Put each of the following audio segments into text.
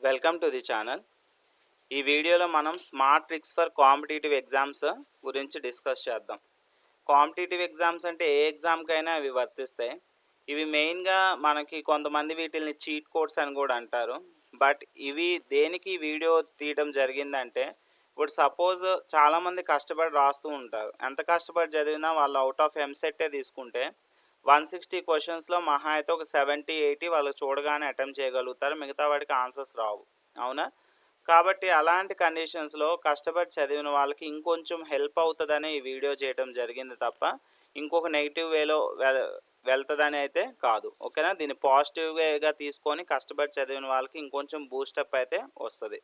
Welcome to the channel. ఈ వీడియోలో మనం smart tricks for competitive exams గురించి డిస్కస్ చేద్దాం. కాంపిటీటివ్ ఎగ్జామ్స్ అంటే ఏ ఎగ్జామ్‌కైనా అవి వర్తిస్తాయి. ఇవి మెయిన్‌గా మనకి కొంతమంది వీటిల్ని చీట్ కోడ్స్ అని కూడా అంటారు. బట్ ఇవి దేనికి ఈ వీడియో తీయడం జరిగిందంటే, ఇప్పుడు సపోజ్ చాలామంది కష్టపడి రాస్తూ ఉంటారు. ఎంత కష్టపడి చదివినా వాళ్ళు ఔట్ ఆఫ్ ఎంసెట్టే తీసుకుంటే 160 క్వెషన్స్‌లో మహా అయితే ఒక 70, 80 వాళ్ళు చూడగానే అటెంప్ట్ చేయగలుగుతారు. మిగతా వాటికి ఆన్సర్స్ రావు. అవునా? కాబట్టి అలాంటి కండిషన్స్‌లో కష్టపడి చదివిన వాళ్ళకి ఇంకొంచెం హెల్ప్ అవుతదనే ఈ వీడియో చేయడం జరిగింది తప్ప, ఇంకొక నెగెటివ్ వేలో వెళ్తదని అయితే కాదు. ఓకేనా? దీన్ని పాజిటివ్ వేగా తీసుకొని కష్టపడి చదివిన వాళ్ళకి ఇంకొంచెం బూస్టప్ అయితే వస్తది.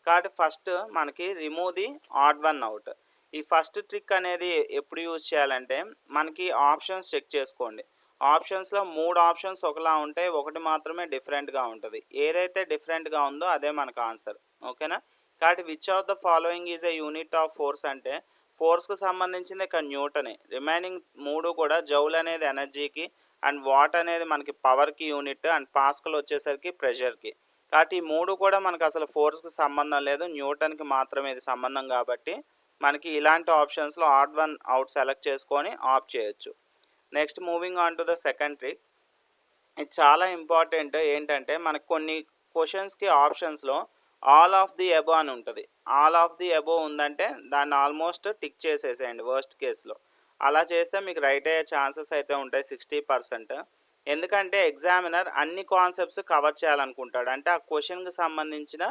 కాబట్టి ఫస్ట్ మనకి remove the odd one out. ఈ ఫస్ట్ ట్రిక్ అనేది ఎప్పుడు యూజ్ చేయాలంటే, మనకి ఆప్షన్స్ చెక్ చేసుకోండి. ఆప్షన్స్‌లో 3 ఆప్షన్స్ ఒకలా ఉంటాయి. ఒకటి మాత్రమే డిఫరెంట్‌గా ఉంటది. ఏదైతే డిఫరెంట్‌గా ఉందో అదే మనకు ఆన్సర్. ఓకేనా? కాబట్టి which of the following is a unit of force అంటే, ఫోర్స్‌కి సంబంధించింది ఇక్కడ న్యూటనే. రిమైనింగ్ 3 కూడా జౌల్ అనేది ఎనర్జీకి, అండ్ వాట్ అనేది మనకి పవర్‌కి యూనిట్, అండ్ పాస్కల్ వచ్చేసరికి ప్రెషర్‌కి. కాబట్టి ఈ 3 కూడా మనకు అసలు ఫోర్స్‌కి సంబంధం లేదు. న్యూటన్‌కి మాత్రమే ఇది సంబంధం కాబట్టి, మనకి ఇలాంటి ఆప్షన్స్‌లో ఆడ్ వన్ ఔట్ సెలెక్ట్ చేసుకొని ఆఫ్ చేయొచ్చు. Next moving on to the second trick. ఇది చాలా ఇంపార్టెంట్. ఏంటంటే మనకు కొన్ని క్వెషన్స్‌కి ఆప్షన్స్‌లో ఆల్ ఆఫ్ ది అబోవ్ అని ఉంటది. ఆల్ ఆఫ్ ది అబోవ్ ఉందంటే దాన్ని ఆల్మోస్ట్ టిక్ చేసేసేయండి వర్స్ట్ కేస్‌లో. అలా చేస్తే మీకు రైట్ అయ్యే ఛాన్సెస్ అయితే ఉంటాయి 60%. ఎందుకంటే ఎగ్జామినర్ అన్ని కాన్సెప్ట్స్ కవర్ చేయాలనుకుంటాడు. అంటే ఆ క్వెషన్‌కి సంబంధించిన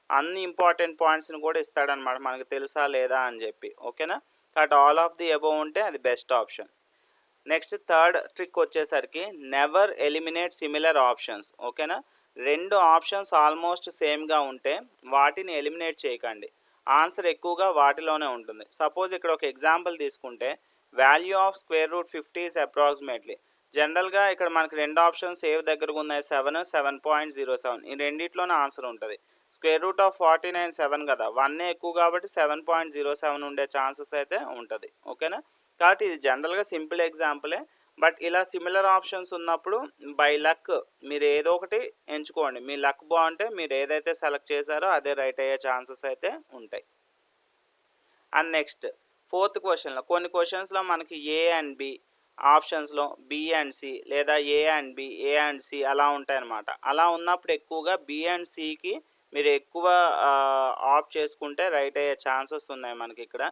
అన్ని ఇంపార్టెంట్ పాయింట్స్‌ని కూడా ఇస్తాడనమాట. మనకు తెలుసా లేదా అని చెప్పి. ఓకేనా? కాబట్టి ఆల్ ఆఫ్ ది అబోవ్ ఉంటే అది best option. Next third trick వచ్చేసరికి నెవర్ ఎలిమినేట్ సిమిలర్ ఆప్షన్స్. ఓకేనా? 2 ఆప్షన్స్ ఆల్మోస్ట్ సేమ్‌గా ఉంటే వాటిని ఎలిమినేట్ చేయకండి. ఆన్సర్ ఎక్కువగా వాటిలోనే ఉంటుంది. సపోజ్ ఇక్కడ ఒక ఎగ్జాంపుల్ తీసుకుంటే value of square root 50 is approximately. జనరల్‌గా ఇక్కడ మనకి 2 ఆప్షన్స్ ఏవి దగ్గరగా ఉన్నాయి? 7, 7.07. ఈ రెండిట్లోనే ఆన్సర్ ఉంటది. స్క్వేర్ రూట్ ఆఫ్ 49 7 కదా! 1 ఎక్కువ కాబట్టి 7.07 ఉండే ఛాన్సెస్ అయితే ఉంటది. ఓకేనా? కాబట్టి ఇది జనరల్‌గా సింపుల్ ఎగ్జాంపులే. బట్ ఇలా సిమిలర్ ఆప్షన్స్ ఉన్నప్పుడు బై లక్ మీరు ఏదో ఒకటి ఎంచుకోండి. మీ లక్ బాగుంటే మీరు ఏదైతే సెలెక్ట్ చేశారో అదే రైట్ అయ్యే ఛాన్సెస్ అయితే ఉంటాయి. అండ్ నెక్స్ట్ ఫోర్త్ క్వెషన్‌లో కొన్ని క్వెషన్స్‌లో మనకి ఏ అండ్ బి, ఆప్షన్స్‌లో బి అండ్ సి లేదా A and B, A and C అలా ఉంటాయన్నమాట. అలా ఉన్నప్పుడు ఎక్కువగా బి అండ్ సికి మీరు ఎక్కువ ఆప్ట్ చేసుకుంటే రైట్ అయ్యే ఛాన్సెస్ ఉన్నాయి మనకిక్కడ.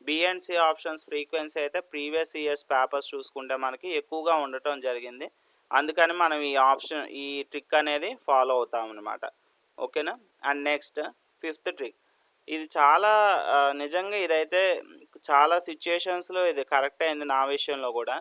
B and C options frequency అయితే ప్రీవియస్ ఇయర్స్ పేపర్స్ చూసుకుంటే మనకి ఎక్కువగా ఉండటం జరిగింది. అందుకని మనం ఈ ట్రిక్ అనేది ఫాలో అవుతామన్నమాట. ఓకేనా? And next fifth trick. ఇది చాలా నిజంగా ఇదైతే చాలా సిట్యుయేషన్స్‌లో ఇది కరెక్ట్ అయింది నా విషయంలో గూడా.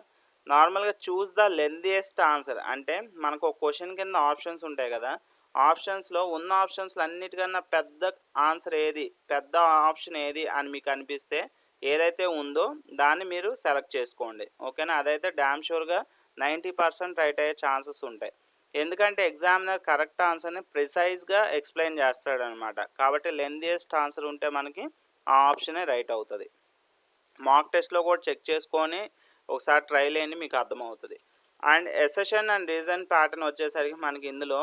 నార్మల్‌గా చూస్ ద లెంథియెస్ట్ ఆన్సర్. అంటే మనకు ఒక క్వెషన్ కింద ఆప్షన్స్ ఉంటాయి గదా! ఆప్షన్స్‌లో ఉన్న ఆప్షన్స్‌లో అన్నిటికన్నా పెద్ద ఆన్సర్ ఏది? పెద్ద ఆప్షన్ ఏది అని మీకు అనిపిస్తే ఏదైతే ఉందో దాన్ని మీరు సెలెక్ట్ చేసుకోండి. ఓకేనా? అదైతే డామ్ షూర్‌గా 90% రైట్ అయ్యే ఛాన్సెస్ ఉంటాయి. ఎందుకంటే ఎగ్జామినర్ కరెక్ట్ ఆన్సర్‌ని ప్రిసైజ్‌గా ఎక్స్‌ప్లెయిన్ చేస్తాడనమాట. కాబట్టి లెంథియెస్ట్ ఆన్సర్ ఉంటే మనకి ఆ ఆప్షనే రైట్ అవుతది. మాక్ టెస్ట్‌లో కూడా చెక్ చేసుకొని ఒకసారి ట్రై చేయండి మీకు అర్థమవుతది. And assertion and reason pattern వచ్చేసరికి మనకి ఇందులో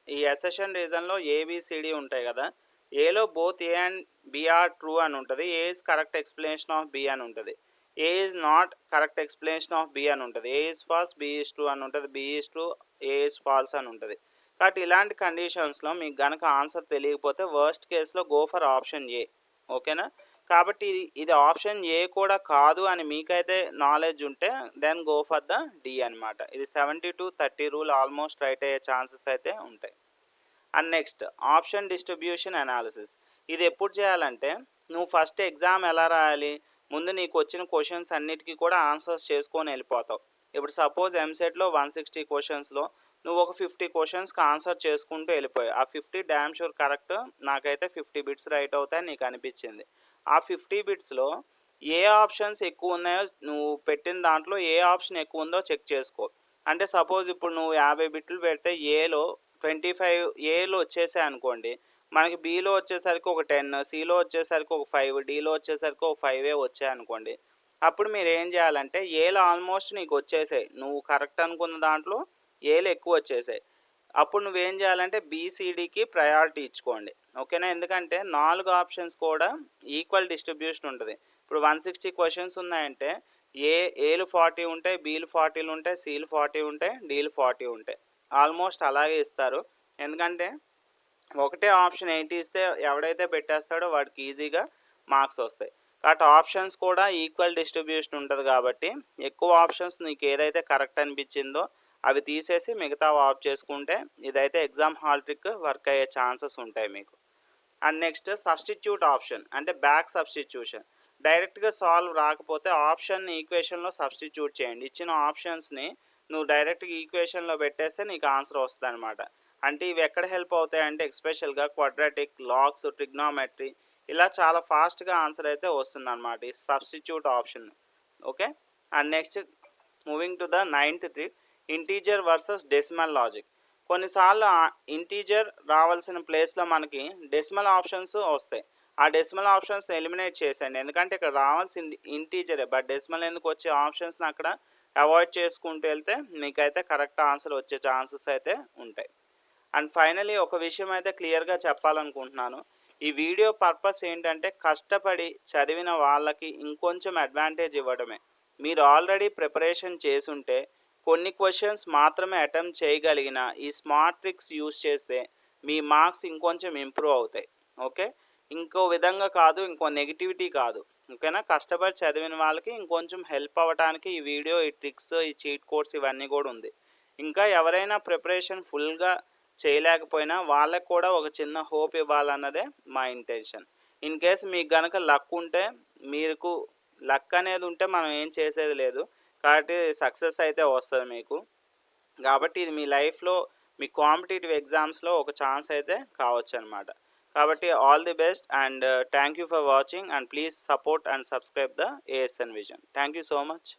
ఈ అసెషన్ రీజన్‌లో ఏబీసీడీ ఉంటాయి కదా! ఏలో both A and B are true అని ఉంటది. A is correct explanation of B అని ఉంటది. A is not correct explanation of B అని ఉంటది. A is false, B is true అని ఉంటది. B is true, A is false అని ఉంటది. కాబట్టి ఇలాంటి కండిషన్స్‌లో మీకు గనక ఆన్సర్ తెలియకపోతే వర్స్ట్ కేస్‌లో గో ఫర్ ఆప్షన్ ఏ. ఓకేనా? కాబట్టి ఇది ఆప్షన్ ఏ కూడా కాదు అని మీకైతే నాలెడ్జ్ ఉంటే then go for the D అనమాట. ఇది 70-30 రూల్ ఆల్మోస్ట్ రైట్ అయ్యే ఛాన్సెస్ అయితే ఉంటాయి. And next option distribution analysis. ఇది ఎప్పుడు చేయాలంటే నువ్వు ఫస్ట్ ఎగ్జామ్ ఎలా రాయాలి? ముందు నీకు వచ్చిన క్వెషన్స్ అన్నిటికీ కూడా ఆన్సర్స్ చేసుకొని వెళ్ళిపోతావు. ఇప్పుడు సపోజ్ ఎంసెట్‌లో 160 క్వెషన్స్‌లో నువ్వు ఒక 50 క్వెషన్స్‌కి ఆన్సర్ చేసుకుంటూ వెళ్ళిపోయావు. ఆ 50 డామ్ షూర్ కరెక్ట్. నాకైతే 50 బిట్స్ రైట్ అవుతాయని నీకు అనిపించింది. ఆ 50 బిట్స్‌లో ఏ ఆప్షన్స్ ఎక్కువ ఉన్నాయో నువ్వు పెట్టిన దాంట్లో ఏ ఆప్షన్ ఎక్కువ ఉందో చెక్ చేసుకో. అంటే సపోజ్ ఇప్పుడు నువ్వు 50 బిట్లు పెడితే ఏలో 25 ఏలో వచ్చేసాయనుకోండి. మనకి బిలో వచ్చేసరికి ఒక 10, సిలో వచ్చేసరికి ఒక 5, డిలో వచ్చేసరికి ఒక 5 వచ్చాయనుకోండి. అప్పుడు మీరేం చేయాలంటే ఏలో ఆల్మోస్ట్ నీకు వచ్చేసాయి. నువ్వు కరెక్ట్ అనుకున్న దాంట్లో ఏలు ఎక్కువ వచ్చేసాయి. అప్పుడు నువ్వేం చేయాలంటే బీసీడీకి ప్రయారిటీ ఇచ్చుకోండి. ఓకేనా? ఎందుకంటే 4 ఆప్షన్స్ కూడా ఈక్వల్ డిస్ట్రిబ్యూషన్ ఉంటది. ఇప్పుడు 160 క్వెషన్స్ ఉన్నాయంటే ఏలు 40 ఉంటాయి, బీలు 40లు ఉంటాయి, సీలు 40 ఉంటాయి, డీలు 40 ఉంటాయి. ఆల్మోస్ట్ అలాగే ఇస్తారు. ఎందుకంటే ఒకటే ఆప్షన్ 80 ఇస్తే ఎవడైతే పెట్టేస్తాడో వాడికి ఈజీగా మార్క్స్ వస్తాయి. కాబట్టి ఆప్షన్స్ కూడా ఈక్వల్ డిస్ట్రిబ్యూషన్ ఉంటుంది కాబట్టి ఎక్కువ ఆప్షన్స్ నీకు ఏదైతే కరెక్ట్ అనిపించిందో అవి తీసేసి మిగతావి ఆఫ్ చేసుకుంటే ఇదైతే ఎగ్జామ్ హాల్ ట్రిక్ వర్క్ అయ్యే ఛాన్సెస్ ఉంటాయి మీకు. అండ్ నెక్స్ట్ సబ్స్టిట్యూట్ ఆప్షన్ అంటే బ్యాక్ సబ్స్టిట్యూషన్. డైరెక్ట్గా సాల్వ్ రాకపోతే ఆప్షన్ని ఈక్వేషన్లో సబ్స్టిట్యూట్ చేయండి. ఇచ్చిన ఆప్షన్స్ని నువ్వు డైరెక్ట్గా ఈక్వేషన్లో పెట్టేస్తే నీకు ఆన్సర్ వస్తుంది అనమాట. అంటే ఇవి ఎక్కడ హెల్ప్ అవుతాయంటే ఎక్స్పెషల్గా క్వాడ్రాటిక్, లాగ్స్, ట్రిగ్నోమెట్రీ ఇలా చాలా ఫాస్ట్గా ఆన్సర్ అయితే వస్తుంది అనమాట ఈ substitute option. Okay. And next moving to the 9th trick, integer versus decimal logic. కొన్నిసార్లు ఇంటీజర్ రావాల్సిన ప్లేస్లో మనకి డెసిమల్ ఆప్షన్స్ వస్తాయి. ఆ డెసిమల్ ఆప్షన్స్ని ఎలిమినేట్ చేసేయండి. ఎందుకంటే ఇక్కడ రావాల్సింది ఇంటీజరే, బట్ డెసిమల్ ఎందుకు వచ్చే ఆప్షన్స్ని అక్కడ అవాయిడ్ చేసుకుంటూ వెళ్తే మీకైతే కరెక్ట్ ఆన్సర్ వచ్చే ఛాన్సెస్ అయితే ఉంటాయి. అండ్ ఫైనలీ ఒక విషయం అయితే క్లియర్గా చెప్పాలనుకుంటున్నాను. ఈ వీడియో పర్పస్ ఏంటంటే కష్టపడి చదివిన వాళ్ళకి ఇంకొంచెం అడ్వాంటేజ్ ఇవ్వడమే. మీరు ఆల్రెడీ ప్రిపరేషన్ చేసుంటే కొన్ని క్వశ్చన్స్ మాత్రమే అటెంప్ట్ చేయగలిగిన ఈ స్మార్ట్ ట్రిక్స్ యూస్ చేస్తే మీ మార్క్స్ ఇంకొంచెం ఇంప్రూవ్ అవుతాయి. ఓకే. ఇంకో విధంగా కాదు, ఇంకో నెగిటివిటీ కాదు. ఓకేనా? కష్టపడి చదివిన వాళ్ళకి ఇంకొంచెం హెల్ప్ అవ్వడానికి ఈ వీడియో, ఈ ట్రిక్స్, ఈ చీట్ కోడ్స్ ఇవన్నీ కూడా ఉంది. ఇంకా ఎవరైనా ప్రిపరేషన్ ఫుల్గా చేయలేకపోయినా వాళ్ళకు కూడా ఒక చిన్న హోప్ ఇవ్వాలన్నదే మా ఇంటెన్షన్. ఇన్ కేస్ మీకు కనుక లక్ ఉంటే, మీకు లక్ అనేది ఉంటే మనం ఏం చేసేది లేదు. కాబట్టి సక్సెస్ అయితే వస్తుంది మీకు. కాబట్టి ఇది మీ లైఫ్లో మీ కాంపిటేటివ్ ఎగ్జామ్స్లో ఒక ఛాన్స్ అయితే కావచ్చు అనమాట. కాబట్టి all the best and thank you for watching and please support and subscribe the ASN vision. Thank you so much.